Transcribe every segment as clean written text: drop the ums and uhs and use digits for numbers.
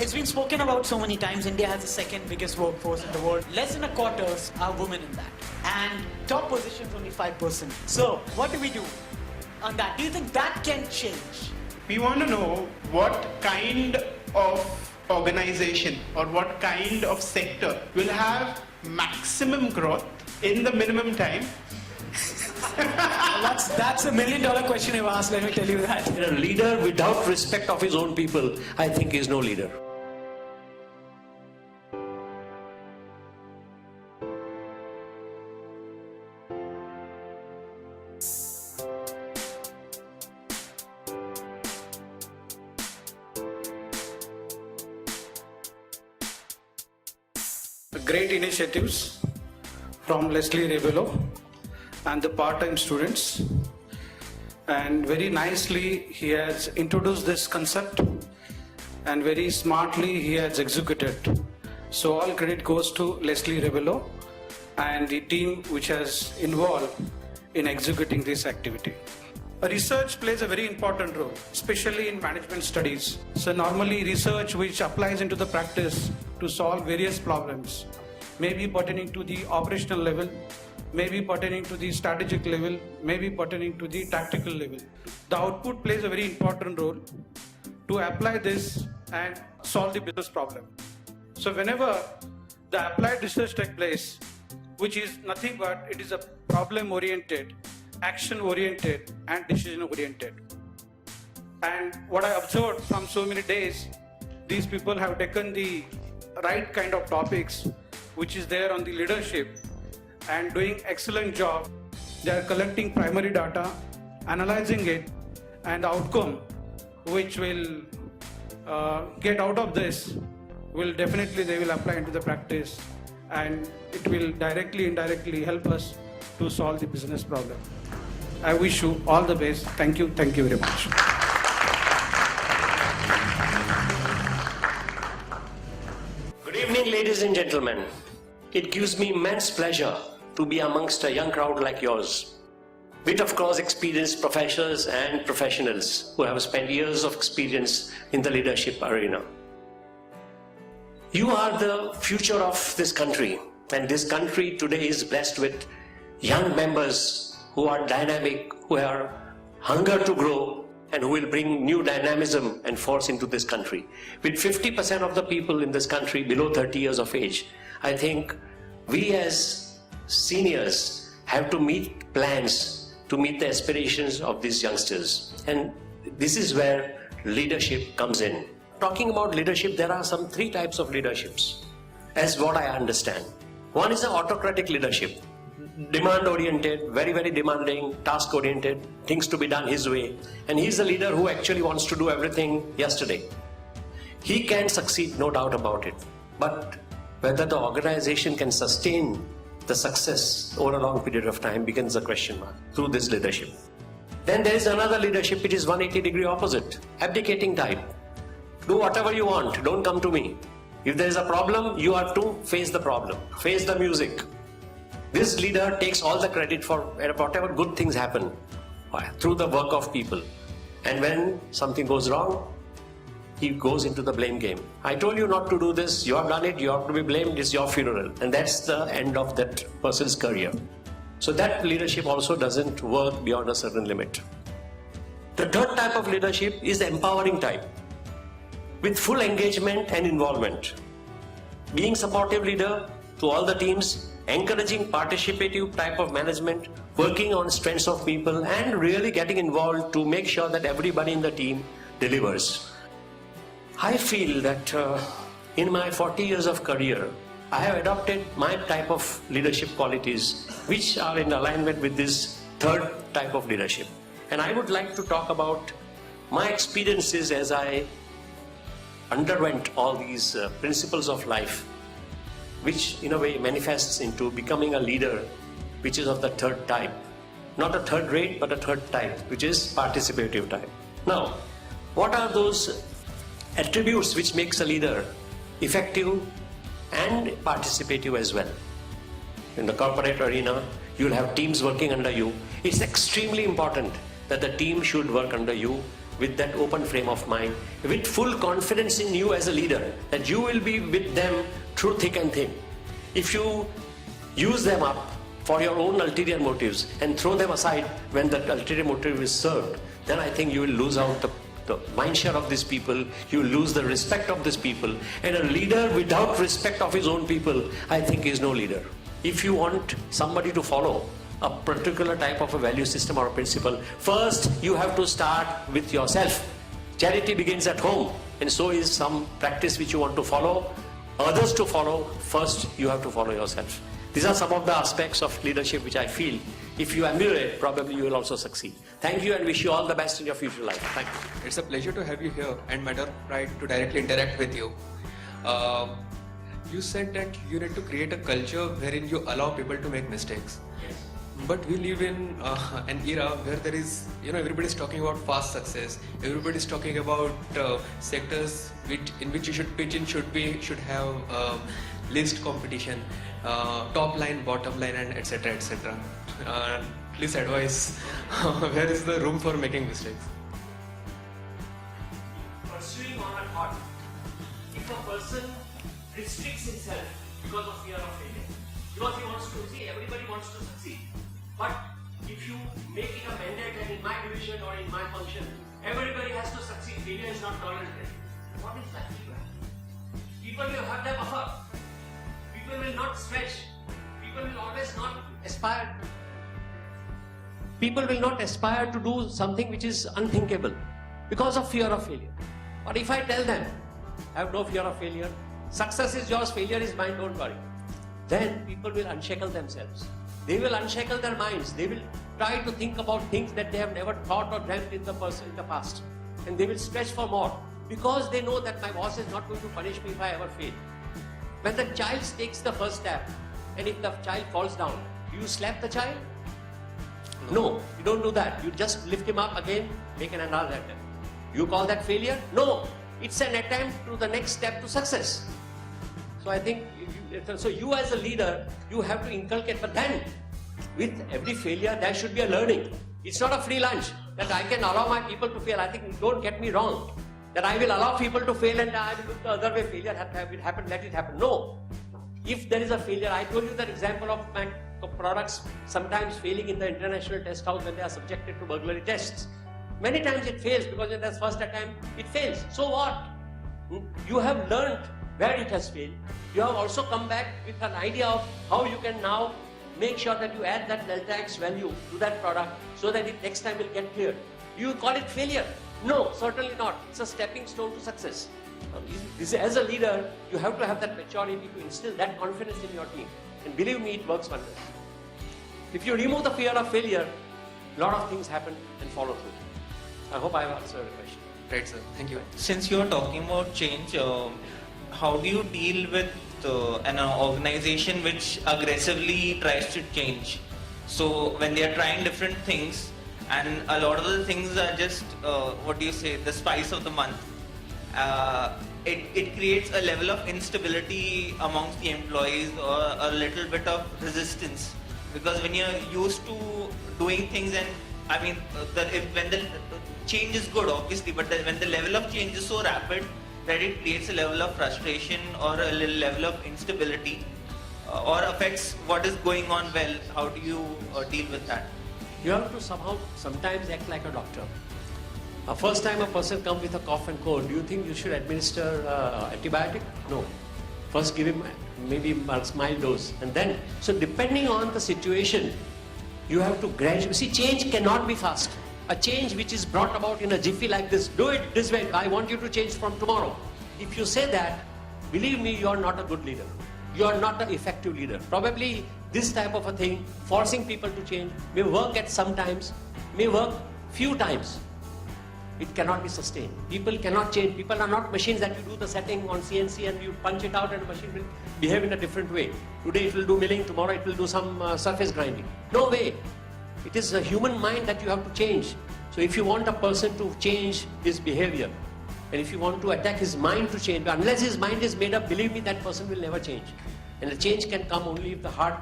It's been spoken about so many times. India has the second biggest workforce in the world. Less than a quarter are women in that. And top positions only 5%. So what do we do on that? Do you think that can change? We want to know what kind of organization or what kind of sector will have maximum growth in the minimum time. That's $1 million question you've asked, let me tell you that. A leader without respect of his own people, I think is no leader. Great initiatives from Leslie Rebello and the part-time students, and very nicely he has introduced this concept and very smartly he has executed. So all credit goes to Leslie Rebello and the team which has involved in executing this activity. Research plays a very important role, especially in management studies. So normally research which applies into the practice to solve various problems, may be pertaining to the operational level, may be pertaining to the strategic level, may be pertaining to the tactical level. The output plays a very important role to apply this and solve the business problem. So whenever the applied research takes place, which is nothing but it is a problem oriented, action oriented and decision oriented. And what I observed from so many days, these people have taken the right kind of topics which is there on the leadership and doing excellent job. They are collecting primary data, analyzing it, and the outcome which will get out of this will definitely they will apply into the practice, and it will directly indirectly help us to solve the business problem. I wish you all the best. Thank you very much. Good evening, ladies and gentlemen. It gives me immense pleasure to be amongst a young crowd like yours, with of course experienced professors and professionals who have spent years of experience in the leadership arena. You are the future of this country, and this country today is blessed with young members who are dynamic, who are hunger to grow, and who will bring new dynamism and force into this country. With 50% of the people in this country below 30 years of age, I think we as seniors have to meet plans to meet the aspirations of these youngsters. And this is where leadership comes in. Talking about leadership, there are some three types of leaderships, as what I understand. One is an autocratic leadership. Demand-oriented, very demanding, task-oriented, things to be done his way. And he's the leader who actually wants to do everything yesterday. He can succeed, no doubt about it. But whether the organization can sustain the success over a long period of time becomes a question mark through this leadership. Then there is another leadership which is 180-degree opposite, abdicating type. Do whatever you want, don't come to me. If there is a problem, you have to face the problem, face the music. This leader takes all the credit for whatever good things happen through the work of people. And when something goes wrong, he goes into the blame game. I told you not to do this, you have done it, you have to be blamed, it's your funeral. And that's the end of that person's career. So that leadership also doesn't work beyond a certain limit. The third type of leadership is the empowering type, with full engagement and involvement. Being supportive leader to all the teams, encouraging participative type of management, working on strengths of people, and really getting involved to make sure that everybody in the team delivers. I feel that in my 40 years of career, I have adopted my type of leadership qualities which are in alignment with this third type of leadership. And I would like to talk about my experiences as I underwent all these principles of life, which in a way manifests into becoming a leader which is of the third type. Not a third rate, but a third type, which is participative type. Now, what are those attributes which makes a leader effective and participative as well? In the corporate arena, you'll have teams working under you. It's extremely important that the team should work under you with that open frame of mind, with full confidence in you as a leader, that you will be with them through thick and thin. If you use them up for your own ulterior motives and throw them aside when that ulterior motive is served, then I think you will lose out the mind share of these people, you will lose the respect of these people. And a leader without respect of his own people, I think is no leader. If you want somebody to follow a particular type of a value system or a principle, first you have to start with yourself. Charity begins at home, and so is some practice which you want to follow, others to follow. First you have to follow yourself. These are some of the aspects of leadership which I feel if you emulate, probably you will also succeed. Thank you and wish you all the best in your future life. Thank you. It's a pleasure to have you here and matter of pride to directly interact with you. You said that you need to create a culture wherein you allow people to make mistakes. Yes. But we live in an era where there is, everybody's talking about fast success. Everybody's talking about sectors in which you should pitch in should have least competition, top line, bottom line, and etc. etc. Please advise where is the room for making mistakes? Pursuing on a thought. If a person restricts himself because of fear of failure, because he wants to see, everybody wants to succeed. But if you make it a mandate that in my division or in my function, everybody has to succeed, failure is not tolerated. What is that feedback? People will have their buffer. People will not stretch. People will always not aspire. People will not aspire to do something which is unthinkable because of fear of failure. Or if I tell them, have no fear of failure, success is yours, failure is mine, don't worry. Then people will unshackle themselves. They will unshackle their minds. They will try to think about things that they have never thought or dreamt in the past. And they will stretch for more because they know that my boss is not going to punish me if I ever fail. When the child takes the first step and if the child falls down, do you slap the child? No, you don't do that. You just lift him up again, make an another attempt. You call that failure? No, it's an attempt to the next step to success. So I think, you as a leader, you have to inculcate, but then with every failure there should be a learning. It's not a free lunch that I can allow my people to fail. I think, don't get me wrong, that I will allow people to fail and I will look the other way, failure will happen, let it happen. No. If there is a failure, I told you that example of my products sometimes failing in the international test house when they are subjected to burglary tests. Many times it fails because in the first attempt it fails. So what? You have learned where it has failed. You have also come back with an idea of how you can now make sure that you add that delta X value to that product so that it next time will get cleared. You call it failure? No, certainly not. It's a stepping stone to success. As a leader, you have to have that maturity to instill that confidence in your team. And believe me, it works wonders. If you remove the fear of failure, a lot of things happen and follow through. I hope I have answered the question. Right, sir. Thank you. Since you are talking about change, how do you deal with an organization which aggressively tries to change? So when they are trying different things and a lot of the things are just, the spice of the month, it creates a level of instability amongst the employees or a little bit of resistance. Because when you're used to doing things and when the change is good, obviously, but when the level of change is so rapid that it creates a level of frustration or a little level of instability or affects what is going on well, how do you deal with that? You have to sometimes act like a doctor. First time a person comes with a cough and cold, do you think you should administer antibiotic? No. First give him maybe a mild dose and then, so depending on the situation, you have to gradually, see, change cannot be fast. A change which is brought about in a jiffy like this, do it this way, I want you to change from tomorrow. If you say that, believe me, you are not a good leader. You are not an effective leader. Probably this type of a thing, forcing people to change, may work at some times, may work few times. It cannot be sustained. People cannot change. People are not machines that you do the setting on CNC and you punch it out and the machine will behave in a different way. Today it will do milling, tomorrow it will do some surface grinding. No way. It is a human mind that you have to change. So if you want a person to change his behavior, and if you want to attack his mind to change, unless his mind is made up, believe me, that person will never change. And the change can come only if the heart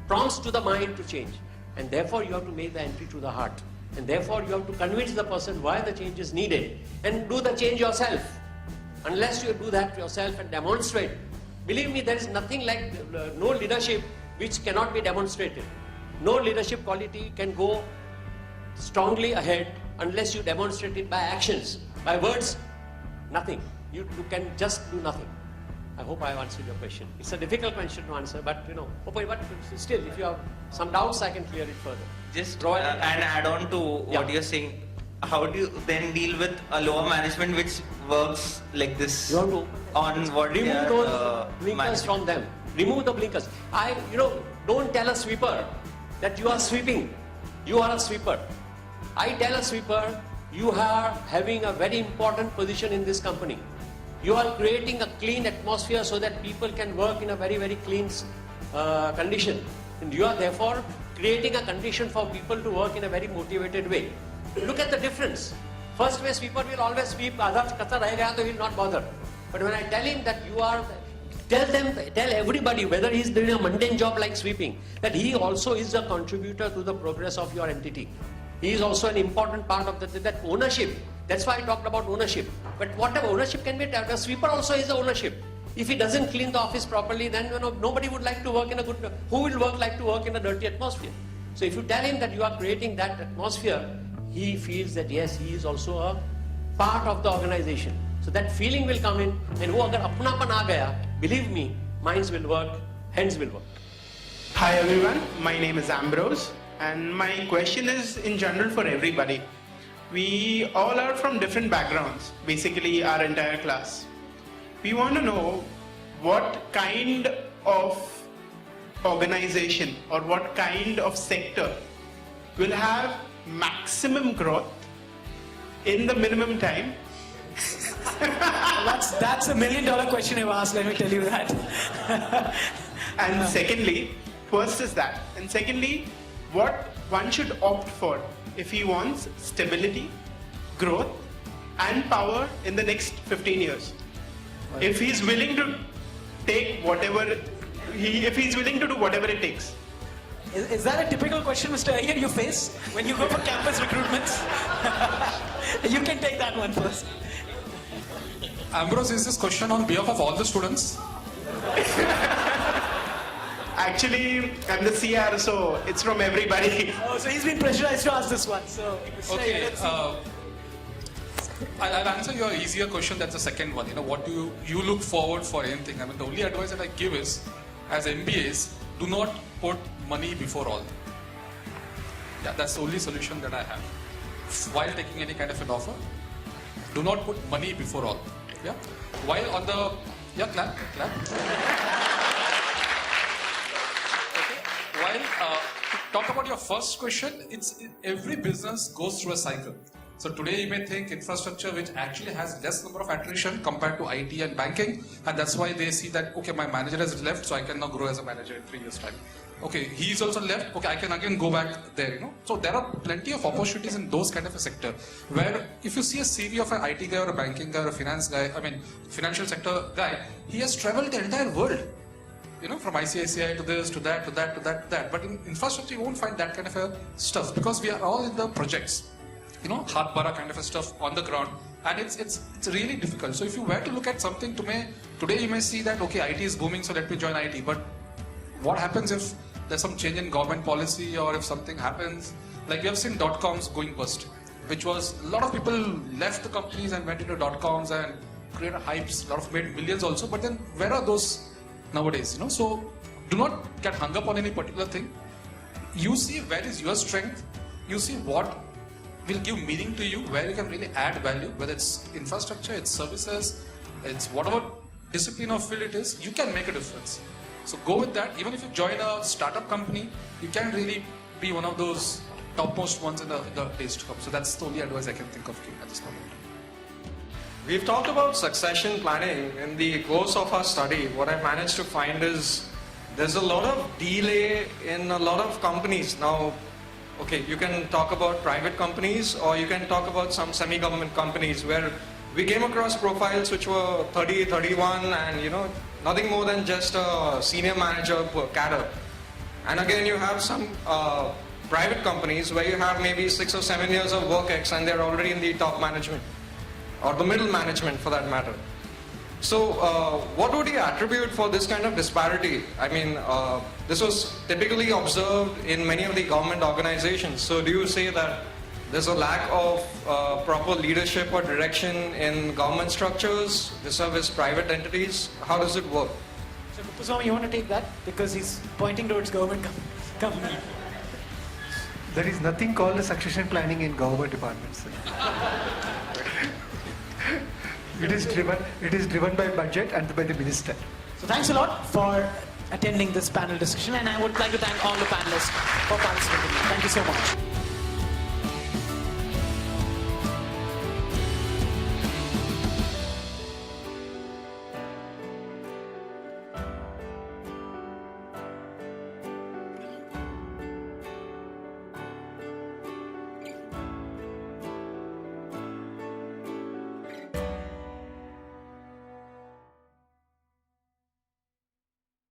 prompts to the mind to change. And therefore you have to make the entry to the heart. And therefore, you have to convince the person why the change is needed and do the change yourself. Unless you do that yourself and demonstrate, believe me, there is nothing like no leadership which cannot be demonstrated. No leadership quality can go strongly ahead unless you demonstrate it by actions. By words, nothing. You can just do nothing. I hope I have answered your question. It's a difficult question to answer, but but still, if you have some doubts, I can clear it further. Just and add on to what you're saying, how do you then deal with a lower management which works like this You have to on what they remove are, those blinkers managing? from them. Remove the blinkers. Don't tell a sweeper that you are sweeping. You are a sweeper. I tell a sweeper, you are having a very important position in this company. You are creating a clean atmosphere so that people can work in a very, very clean condition. And you are therefore creating a condition for people to work in a very motivated way. Look at the difference. First way sweeper will always sweep, other kachra rahe gaya to he will not bother. But when I tell him that you are, tell everybody, whether he is doing a mundane job like sweeping, that he also is a contributor to the progress of your entity. He is also an important part of that ownership. That's why I talked about ownership. But whatever ownership can be, the sweeper also is the ownership. If he doesn't clean the office properly, then nobody would like to work in a good. Who will like to work in a dirty atmosphere? So if you tell him that you are creating that atmosphere, he feels that yes, he is also a part of the organization. So that feeling will come in, and wo agar apnapan aa gaya, believe me, minds will work, hands will work. Hi everyone, my name is Ambrose, and my question is in general for everybody. We all are from different backgrounds, basically our entire class. We want to know what kind of organization or what kind of sector will have maximum growth in the minimum time. That's $1 million question you've asked, let me tell you that. And secondly, first is that. And secondly, what one should opt for if he wants stability, growth, and power in the next 15 years. If he's willing to take whatever, if he's willing to do whatever it takes. Is that a typical question, Mr. Iyer, you face when you go for campus recruitments? You can take that one first. Ambrose, is this question on behalf of all the students? Actually, I'm the CR, so it's from everybody. Oh, so he's been pressurized to ask this one. So, Okay, I'll answer your easier question. That's the second one. What do you look forward for anything? I mean, the only advice that I give is, as MBAs, do not put money before all. Yeah, that's the only solution that I have. While taking any kind of an offer, do not put money before all. Yeah. While on the clap. While talk about your first question, every business goes through a cycle. So today you may think infrastructure, which actually has less number of attrition compared to IT and banking, and that's why they see that, okay, my manager has left, so I can now grow as a manager in 3 years' time. Okay, he's also left, okay, I can again go back there, So there are plenty of opportunities in those kind of a sector, where if you see a CV of an IT guy or a banking guy or a finance guy, financial sector guy, he has traveled the entire world. From ICICI to this, to that, to that, to that, to that. But in infrastructure, you won't find that kind of a stuff, because we are all in the projects. Haath bara kind of a stuff on the ground, and it's really difficult. So if you were to look at something today you may see that, okay, IT is booming, so let me join IT. But what happens if there's some change in government policy, or if something happens? Like we have seen .coms going bust, which was a lot of people left the companies and went into .coms and created hypes, a lot of made millions also. But then where are those nowadays? So do not get hung up on any particular thing. You see where is your strength, you see what will give meaning to you, where you can really add value, whether it's infrastructure, it's services, it's whatever discipline or field it is, you can make a difference. So go with that. Even if you join a startup company, you can really be one of those topmost ones in the days to come. So that's the only advice I can think of giving at this moment. We've talked about succession planning. In the course of our study, what I managed to find is there's a lot of delay in a lot of companies. Now, okay, you can talk about private companies, or you can talk about some semi-government companies where we came across profiles which were 30, 31 and nothing more than just a senior manager cadre. And again, you have some private companies where you have maybe 6 or 7 years of work ex and they're already in the top management or the middle management for that matter. So what would you attribute for this kind of disparity? I mean, this was typically observed in many of the government organizations. So do you say that there's a lack of proper leadership or direction in government structures vis-a-vis private entities? How does it work? So Kuppuswamy, you want to take that? Because he's pointing towards government company. There is nothing called a succession planning in government departments. It is driven by budget and by the minister. So thanks a lot for attending this panel discussion, and I would like to thank all the panelists for participating. Thank you so much.